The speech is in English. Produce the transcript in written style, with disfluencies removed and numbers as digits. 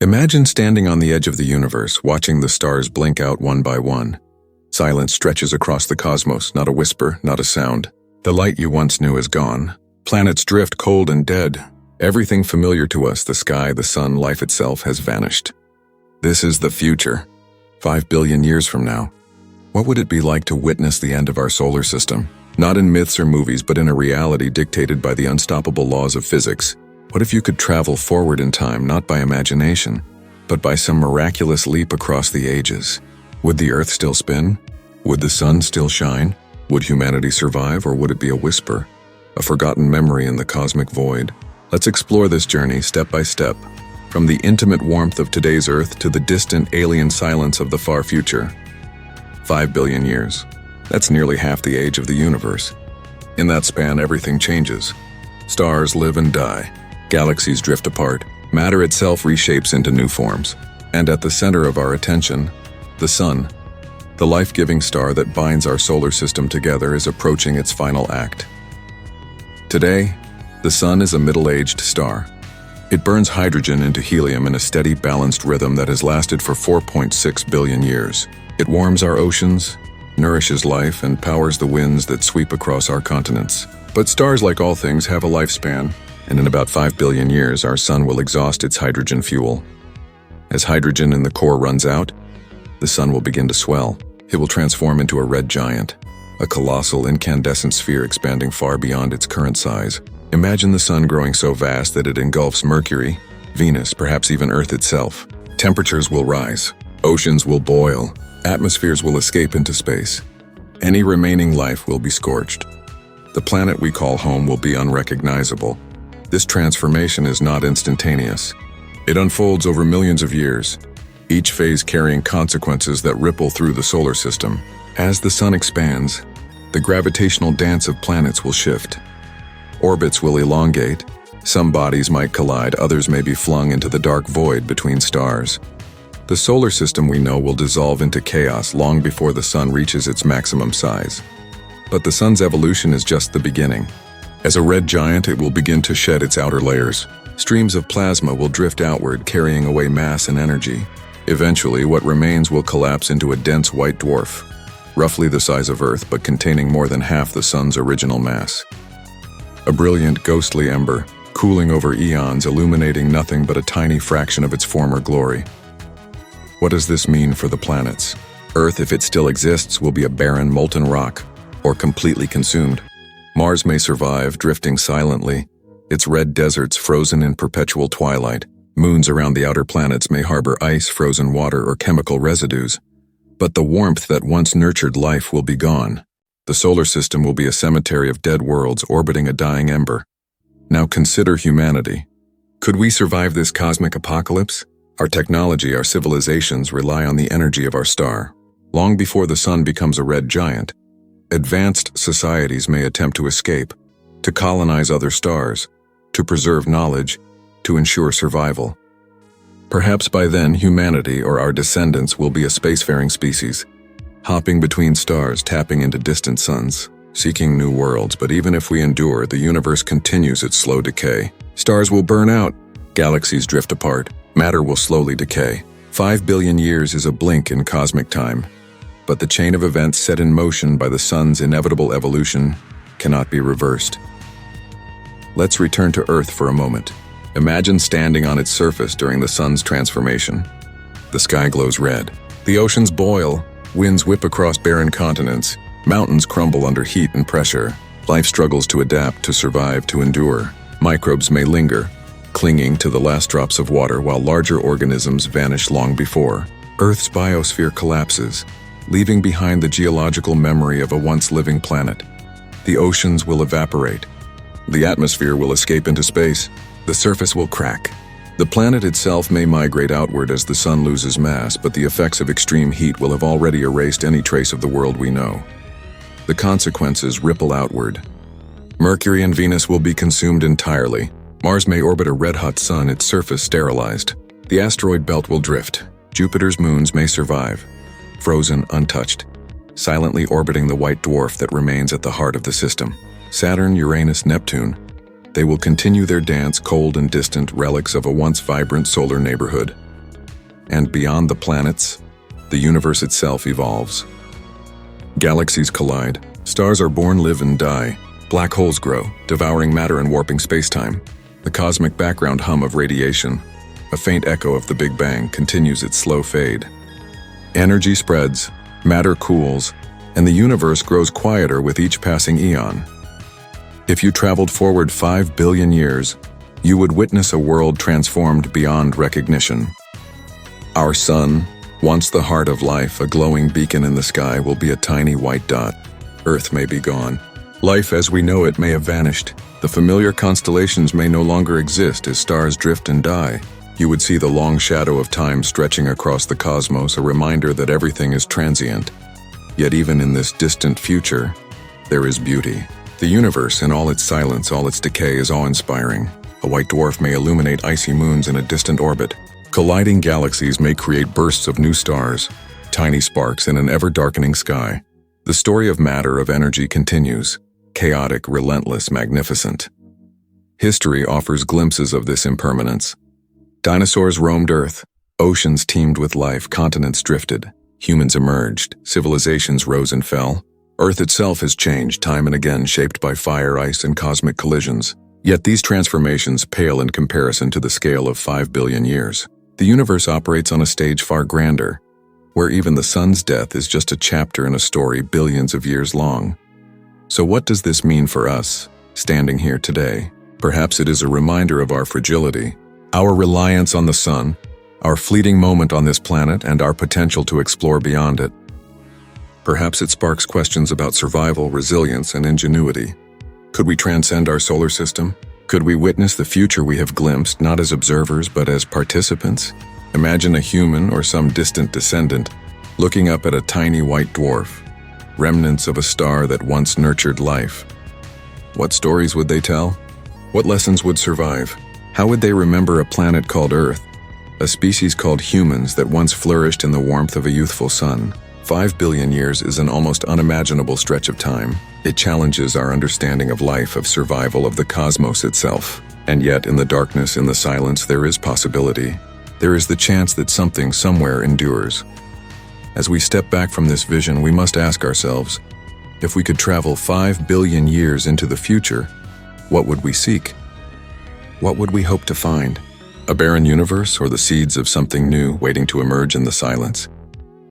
Imagine standing on the edge of the universe, watching the stars blink out one by one. Silence stretches across the cosmos, not a whisper, not a sound. The light you once knew is gone. Planets drift cold and dead. Everything familiar to us, the sky, the sun, life itself, has vanished. This is the future. 5 billion years from now. What would it be like to witness the end of our solar system? Not in myths or movies, but in a reality dictated by the unstoppable laws of physics. What if you could travel forward in time, not by imagination, but by some miraculous leap across the ages? Would the Earth still spin? Would the sun still shine? Would humanity survive, or would it be a whisper, a forgotten memory in the cosmic void? Let's explore this journey step by step, from the intimate warmth of today's Earth to the distant alien silence of the far future. 5 billion years. That's nearly half the age of the universe. In that span, everything changes. Stars live and die. Galaxies drift apart. Matter itself reshapes into new forms. And at the center of our attention, the sun, the life-giving star that binds our solar system together, is approaching its final act. Today, the sun is a middle-aged star. It burns hydrogen into helium in a steady, balanced rhythm that has lasted for 4.6 billion years. It warms our oceans, nourishes life, and powers the winds that sweep across our continents. But stars, like all things, have a lifespan, and in about 5 billion years, our sun will exhaust its hydrogen fuel. As hydrogen in the core runs out, the sun will begin to swell. It will transform into a red giant, a colossal incandescent sphere expanding far beyond its current size. Imagine the sun growing so vast that it engulfs Mercury, Venus, perhaps even Earth itself. Temperatures will rise, oceans will boil, atmospheres will escape into space. Any remaining life will be scorched. The planet we call home will be unrecognizable. This transformation is not instantaneous. It unfolds over millions of years, each phase carrying consequences that ripple through the solar system. As the sun expands, the gravitational dance of planets will shift. Orbits will elongate. Some bodies might collide, others may be flung into the dark void between stars. The solar system we know will dissolve into chaos long before the sun reaches its maximum size. But the sun's evolution is just the beginning. As a red giant, it will begin to shed its outer layers. Streams of plasma will drift outward, carrying away mass and energy. Eventually, what remains will collapse into a dense white dwarf, roughly the size of Earth, but containing more than half the sun's original mass. A brilliant, ghostly ember, cooling over eons, illuminating nothing but a tiny fraction of its former glory. What does this mean for the planets? Earth, if it still exists, will be a barren, molten rock, or completely consumed. Mars may survive, drifting silently, its red deserts frozen in perpetual twilight. Moons around the outer planets may harbor ice, frozen water, or chemical residues. But the warmth that once nurtured life will be gone. The solar system will be a cemetery of dead worlds orbiting a dying ember. Now consider humanity. Could we survive this cosmic apocalypse? Our technology, our civilizations rely on the energy of our star. Long before the sun becomes a red giant, advanced societies may attempt to escape, to colonize other stars, to preserve knowledge, to ensure survival. Perhaps by then, humanity, or our descendants, will be a spacefaring species, hopping between stars, tapping into distant suns, seeking new worlds. But even if we endure, the universe continues its slow decay. Stars will burn out, galaxies drift apart, matter will slowly decay. 5 billion years is a blink in cosmic time, but the chain of events set in motion by the sun's inevitable evolution cannot be reversed. Let's return to Earth for a moment. Imagine standing on its surface during the sun's transformation. The sky glows red. The oceans boil, winds whip across barren continents, mountains crumble under heat and pressure. Life struggles to adapt, to survive, to endure. Microbes may linger, clinging to the last drops of water, while larger organisms vanish long before. Earth's biosphere collapses, leaving behind the geological memory of a once living planet. The oceans will evaporate. The atmosphere will escape into space. The surface will crack. The planet itself may migrate outward as the sun loses mass, but the effects of extreme heat will have already erased any trace of the world we know. The consequences ripple outward. Mercury and Venus will be consumed entirely. Mars may orbit a red-hot sun, its surface sterilized. The asteroid belt will drift. Jupiter's moons may survive, frozen, untouched, silently orbiting the white dwarf that remains at the heart of the system. Saturn, Uranus, Neptune, they will continue their dance, cold and distant, relics of a once vibrant solar neighborhood. And beyond the planets, the universe itself evolves. Galaxies collide. Stars are born, live, and die. Black holes grow, devouring matter and warping spacetime. The cosmic background hum of radiation, a faint echo of the Big Bang, continues its slow fade. Energy spreads, matter cools, and the universe grows quieter with each passing eon. If you traveled forward 5 billion years, you would witness a world transformed beyond recognition. Our sun, once the heart of life, a glowing beacon in the sky, will be a tiny white dot. Earth may be gone. Life as we know it may have vanished. The familiar constellations may no longer exist as stars drift and die. You would see the long shadow of time stretching across the cosmos, a reminder that everything is transient. Yet even in this distant future, there is beauty. The universe, in all its silence, all its decay, is awe-inspiring. A white dwarf may illuminate icy moons in a distant orbit. Colliding galaxies may create bursts of new stars, tiny sparks in an ever-darkening sky. The story of matter, of energy, continues. Chaotic, relentless, magnificent. History offers glimpses of this impermanence. Dinosaurs roamed Earth. Oceans teemed with life. Continents drifted. Humans emerged. Civilizations rose and fell. Earth itself has changed time and again, shaped by fire, ice, and cosmic collisions. Yet these transformations pale in comparison to the scale of 5 billion years. The universe operates on a stage far grander, where even the sun's death is just a chapter in a story billions of years long. So what does this mean for us, standing here today? Perhaps it is a reminder of our fragility, our reliance on the sun, our fleeting moment on this planet, and our potential to explore beyond it. Perhaps it sparks questions about survival, resilience, and ingenuity. Could we transcend our solar system? Could we witness the future we have glimpsed, not as observers, but as participants? Imagine a human or some distant descendant looking up at a tiny white dwarf, remnants of a star that once nurtured life. What stories would they tell? What lessons would survive? How would they remember a planet called Earth, a species called humans that once flourished in the warmth of a youthful sun? 5 billion years is an almost unimaginable stretch of time. It challenges our understanding of life, of survival, of the cosmos itself. And yet, in the darkness, in the silence, there is possibility. There is the chance that something somewhere endures. As we step back from this vision, we must ask ourselves, if we could travel 5 billion years into the future, what would we seek? What would we hope to find? A barren universe, or the seeds of something new waiting to emerge in the silence?